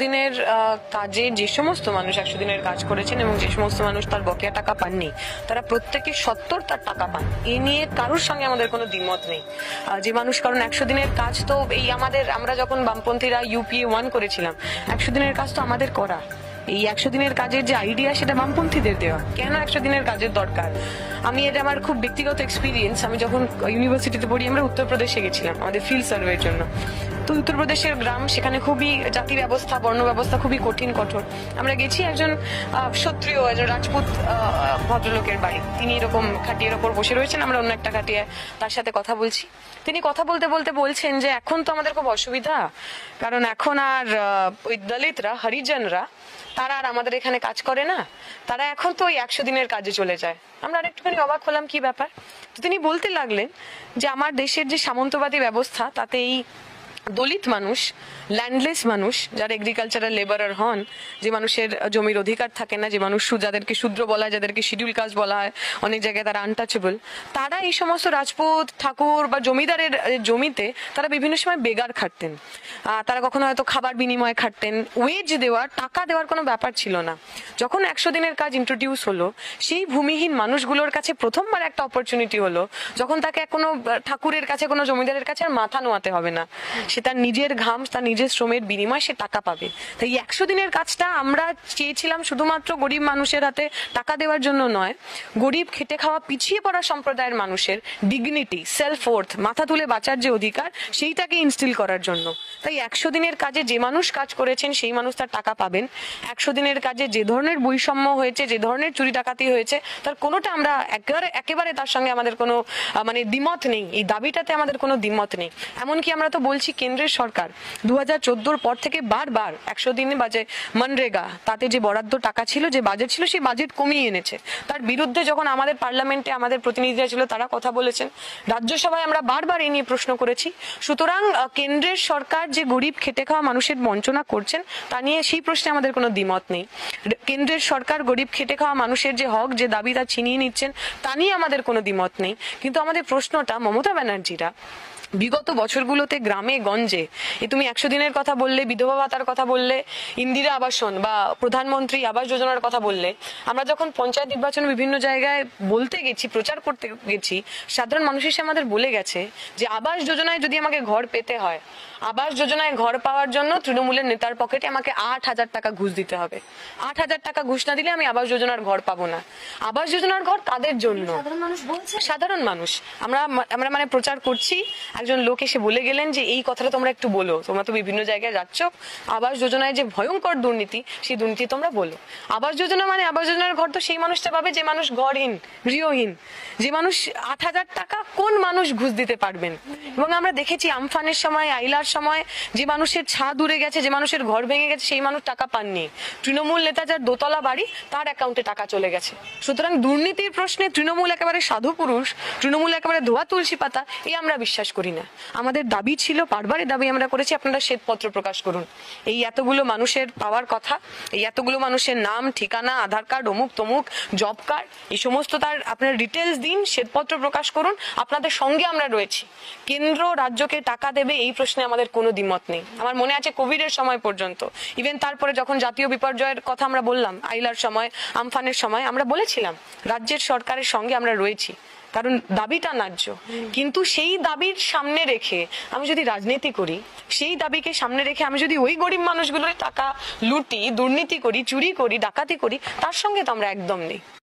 দিনের কাজে যে সমস্ত মানুষ 100 দিনের কাজ করেছেন এবং যে সমস্ত মানুষ তার বকেয়া টাকা পাননি, তারা প্রত্যেকে 70 তার টাকা পান। এ নিয়ে কারোর সঙ্গে আমাদের কোনো দ্বিমত নেই। যে মানুষ, কারণ 100 দিনের কাজ তো এই আমরা যখন বামপন্থীরা UPA 1 করেছিলাম, 100 দিনের কাজ তো আমাদের করা। এই 100 দিনের কাজের যে আইডিয়া, সেটা বামপন্থীদের দেওয়া। কেন 100 দিনের কাজের দরকার? এটা আমার খুব ব্যক্তিগত এক্সপিরিয়েন্স। আমি যখন ইউনিভার্সিটিতে পড়ি, আমরা উত্তরপ্রদেশে গেছিলাম আমাদের ফিল্ড সার্ভের জন্য। তো উত্তরপ্রদেশের গ্রাম, সেখানে খুবই জাতি ব্যবস্থা, বর্ণ ব্যবস্থা খুবই কঠোর। আমরা গেছি একজন ক্ষত্রিয়, একজন রাজপুত ভদ্রলোকের বাড়ি। তিনি এরকম খাটিয়ার ওপর বসে রয়েছেন, আমরা অন্য একটা খাটিয়ায় তার সাথে কথা বলছি। তিনি কথা বলতে বলতে বলছেন যে এখন তো আমাদের খুব অসুবিধা, কারণ এখন আর ওই দলিতরা, হরিজনরা, তারা আর আমাদের এখানে কাজ করে না, তারা এখন তো ওই 100 দিনের কাজে চলে যায়। আমরা আরেকটুখানি অবাক হলাম, কি ব্যাপার? তো তিনি বলতে লাগলেন যে আমার দেশের যে সামন্তবাদী ব্যবস্থা, তাতে এই দলিত মানুষ, ল্যান্ডলেস মানুষ, যারা এগ্রিকালচারাল লেবারার হন, যে মানুষের জমির অধিকার থাকে না, যে মানুষ যাদেরকে শূদ্র বলা হয়, যাদেরকে শিডিউল কাস্ট বলা হয়, অনেক জায়গায় তারা আনটাচেবল, তারা এই সমস্ত রাজপুত, ঠাকুর বা জমিদারের জমিতে তারা বিভিন্ন সময় বেগার খাটতেন। তারা কখনো হয়তো খাবার বিনিময়ে খাটতেন। ওয়েজ দেওয়ার, টাকা দেওয়ার কোনো ব্যাপার ছিল না। যখন 100 দিনের কাজ ইন্ট্রোডিউস হলো, সেই ভূমিহীন মানুষগুলোর কাছে প্রথমবার একটা অপরচুনিটি হলো, যখন তাকে কোনো ঠাকুরের কাছে, কোনো জমিদারের কাছে আর মাথা নোয়াতে হবে না। সে তার নিজের ঘাম, তার নিজের শ্রমের বিনিময়ে সে টাকা পাবে। তাই 100 দিনের কাজটা আমরা চেয়েছিলাম শুধুমাত্র গরিব মানুষের হাতে টাকা দেওয়ার জন্য নয়, গরিব, খেটে খাওয়া, পিছিয়ে পড়া সম্প্রদায়ের মানুষের ডিগনিটি, সেলফ ওর্থ, মাথা তুলে বাঁচার যে অধিকার, সেইটাকে ইনস্টিল করার জন্য। তাই 100 দিনের কাজে যে মানুষ কাজ করেছেন, সেই মানুষ তার টাকা পাবেন। 100 দিনের কাজে যে ধরনের বৈষম্য হয়েছে, যে ধরনের চুরি ডাকাতি হয়েছে, তার কোনোটা আমরা একেবারে তার সঙ্গে আমাদের কোনো দ্বিমত নেই। এই দাবিটাতে আমাদের কোনো দ্বিমত নেই। এমনকি আমরা তো বলছি, কেন্দ্রের সরকার 2014 পর থেকে বারবার 100 দিনে বাজে মনরেগা, তাতে যে বরাদ্দ টাকা ছিল, যে বাজেট ছিল, সেই বাজেট কমিয়ে এনেছে। তার বিরুদ্ধে যখন আমাদের পার্লামেন্টে আমাদের প্রতিনিধিরা ছিল, তারা কথা বলেছেন। রাজ্যসভায় আমরা বারবার এই নিয়ে প্রশ্ন করেছি। সুতরাং কেন্দ্রের সরকার যে গরিব, খেটে খাওয়া মানুষের বঞ্চনা করছেন, তা নিয়ে সেই প্রশ্নে আমাদের কোনো দ্বিমত নেই। কেন্দ্রের সরকার গরিব, খেটে খাওয়া মানুষের যে হক, যে দাবি, তা ছিনিয়ে নিচ্ছেন, তা নিয়ে আমাদের কোনো দ্বিমত নেই। কিন্তু আমাদের প্রশ্নটা, মমতা ব্যানার্জিরা বিগত বছরগুলোতে গ্রামে গঞ্জে, তুমি 100 দিনের কথা বললে, বিধবা ভাতার কথা বললে, ইন্দিরা আবাসন বা প্রধানমন্ত্রী আবাস যোজনার কথা বললে, আমরা যখন পঞ্চায়েত নির্বাচন বিভিন্ন জায়গায় বলতে গেছি, প্রচার করতে গেছি, সাধারণ মানুষ এসে আমাদের বলে গেছে যে আবাস যোজনায় যদি আমাকে ঘর পেতে হয়, আবাস যোজনায় ঘর পাওয়ার জন্য তৃণমূলের নেতার পকেটে আমাকে 8,000 টাকা ঘুষ দিতে হবে। 8,000 টাকা ঘুষ না দিলে আমি আবাস যোজনার ঘর পাবো না। আবাস যোজনার ঘর তাদের জন্য, সাধারণ মানুষ। আমরা প্রচার করছি, একজন লোক এসে বলে গেলেন যে এই কথাটা তোমরা একটু বলো, তোমরা তো বিভিন্ন জায়গায় যাচ্ছ, আবাস যোজনায় যে ভয়ঙ্কর দুর্নীতি, সেই দুর্নীতি তোমরা বলো। আবাস যোজনা আবাস যোজনার ঘর তো সেই মানুষটা পাবে যে মানুষ ঘরহীন, গৃহহীন, যে মানুষ 8,000 টাকা কোন মানুষ ঘুষ দিতে পারবেন? এবং আমরা দেখেছি আমফানের সময়, আইলার সময়, যে মানুষের ছাদ উড়ে গেছে, যে মানুষের ঘর ভেঙে গেছে, সেই মানুষ টাকা পাননি। তৃণমূল নেতা যার দোতলা বাড়ি, তার অ্যাকাউন্টে টাকা চলে গেছে। সুতরাং দুর্নীতির প্রশ্নে তৃণমূল একেবারে সাধু পুরুষ, তৃণমূল একেবারে ধোয়া তুলসী পাতা, এই আমরা বিশ্বাস করি না। আমাদের দাবি ছিল, বারবারে দাবি আমরা করেছি, আপনারা শ্বেতপত্র প্রকাশ করুন। এই এতগুলো মানুষের পাওয়ার কথা, এই এতগুলো মানুষের নাম, ঠিকানা, আধার কার্ড, অমুক তমুক, জব কার্ড, এই সমস্ত তার আপনার ডিটেলস দিন, শ্বেতপত্র প্রকাশ করুন। আপনাদের সঙ্গে আমরা রয়েছি। কেন্দ্র রাজ্যকে টাকা দেবে, এই প্রশ্নে আমাদের কোনো দ্বিমত নেই। আমার মনে আছে কোভিডের সময় পর্যন্ত, ইভেন তারপরে যখন জাতীয় বিপর্যয়ের কথা আমরা বললাম, আইলার সময়, আমফানের সময়, আমরা বলেছিলাম রাজ্যের সরকারের সঙ্গে আমরা রয়েছি, কারণ দাবিটা ন্যায্য। কিন্তু সেই দাবির সামনে রেখে আমি যদি রাজনীতি করি, সেই দাবিকে সামনে রেখে আমি যদি ওই গরিব মানুষগুলোর টাকা লুটি, দুর্নীতি করি, চুরি করি, ডাকাতি করি, তার সঙ্গে তো আমরা একদম নেই।